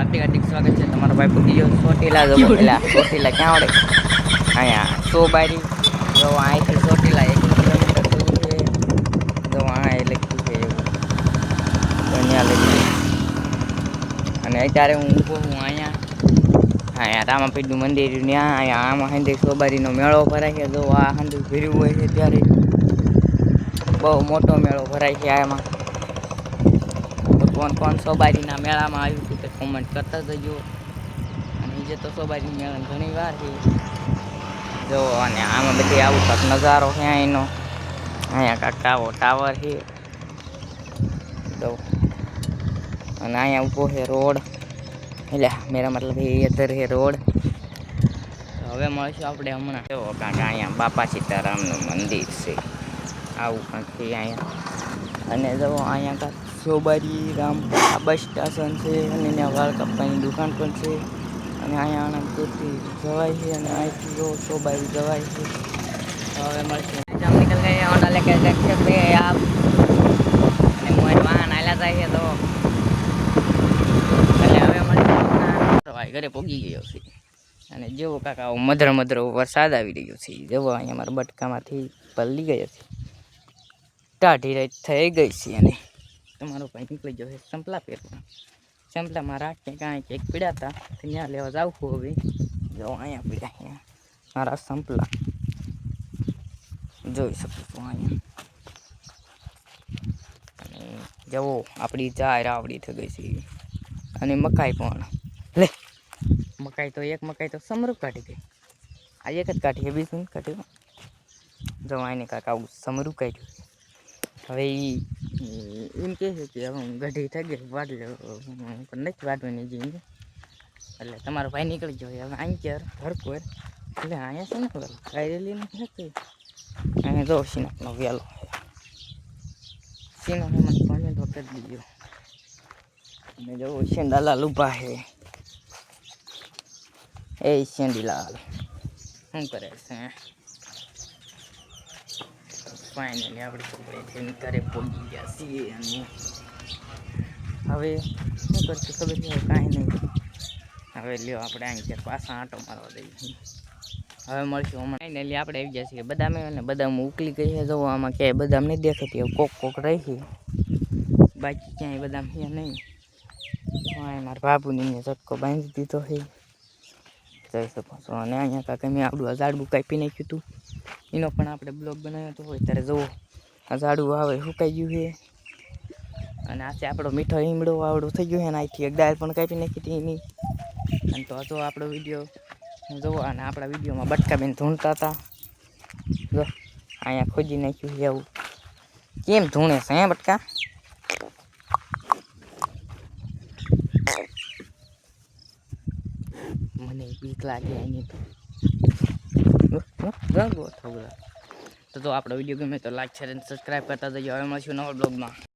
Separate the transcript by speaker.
Speaker 1: हार्दिक हार्दिक स्वागत है તમારો ભાઈ પૂકી ગયો ચોટીલા જવો એલા ચોટીલા ક્યાં આવડે અહીંયા સોબારી જો અહીંથી ચોટીલા 1 કિલોમીટર દૂર છે જો આ લખ્યું છે એવું તો અહીંયા લખ્યું અને અત્યારે હું ઊભો હું અહીંયા રામાપીરનું મંદિર ત્યાં અહીંયા આમાં હંદે સોબારીનો મેળો ભરાય છે જો આ હંદે ભીરું હોય છે ત્યારે બહુ મોટો મેળો ભરાય છે આમાં कौन कौन सोबारी मेला में आयु तो कॉमेंट करता जजो जे तो सोबारी मेला घनी वार है जो आम बधे आव तक नजारो है अहींनो अँ काकावो टावर है जो अँ ऊभो है रोड एट मेरा मतलब है इधर है रोड हवे मळीशुं आपणे हमणां जो कारण अँ बापा सीतारामनु मंदिर से आवुं कंईक अँ अने जो अँ सोबारी राम बस स्टेशन से वाल कपड़ा दुकान पर से अँ आनंदपुरथी जवाय है अँ जो सोबारी जवाय है हवे हम निकल गए होंडा लेके पे आप वाहन आला जाए तो हवे घरे पोगी गयो छे अने जेवो काका मधर मधर वरसाद आवी रह्यो छे जेवो अँ मारा बटकामांथी पल्ली गयो छे टाढी रात थई गई छे अने તમારો ભાઈ નીકળી ગયો છે સંપલા પહેરવા સંપલામાં રાખે કાંઈ કંઈક પીડ્યા હતા ત્યાં લેવા જાવ હવે જો અહીંયા પીડ્યા અહીંયા મારા સંપલા જોઈ શકો છો અહીંયા અને જવો આપણી ચાર આવડી થઈ ગઈ છે અને મકાઈ પણ લે મકાઈ તો સમરૂ કાઢી ગઈ આ એક જ કાઢી બીજું કાઢ્યું જો આને કાંક આવું સમરૂ કાઢ્યું હવે એમ કહે છે કે હવે ગઢી થઈ ગઈ વાડ પણ નથી વાડવાની જઈને એટલે તમારો ભાઈ નીકળી ગયો હવે અહીં ક્યારે ધડકો એટલે અહીંયા છે ને કાયરેલી નથી અહીંયા જો સિનાકનો વેલો સિનો મને કોમેન્ટ કરી દીધો અને જો શેંડાલાલ ઊભા છે એ શેંડીલાલ શું કરે છે फाइनली आप घरे पहुंची गया हवे शू कर खबर है कहीं नहीं हवे लियो आप पासा आटो मारवा दे हवे मळशुं फाइनली आप बदाम बदाम उकली गई है जो आम क्या बदाम नहीं देखाती कोक कोक रही है बाकी क्या बदाम है नहीं मार बाबू ने झटको बांधी दीधो है જોઈ શકો છો અને અહીંયા કાકા મેં આપણું ઝાડવું કાપી નાખ્યું હતું એનો પણ આપણે બ્લોગ બનાવ્યો હતો અત્યારે જુઓ આ ઝાડવું આવે સુકાઈ ગયું છે અને આ છે આપણો મીઠો ઈમડો આવડો થઈ ગયો છે અને અહીંથી એક ડાળ પણ કાપી નાખી હતી એની અને તો હતો આપણો વિડીયો જુઓ અને આપણા વિડીયોમાં બટકાબેન ધૂણતા હતા જો અહીંયા ખોજી નાખ્યું છે આવું કેમ ધૂણે છે હે બટકા મને બીક લાગે એની તો આપણો વિડીયો ગમે તો લાઈક શેર અને સબસ્ક્રાઈબ કરતા જજો હવે મળશું નવા બ્લોગમાં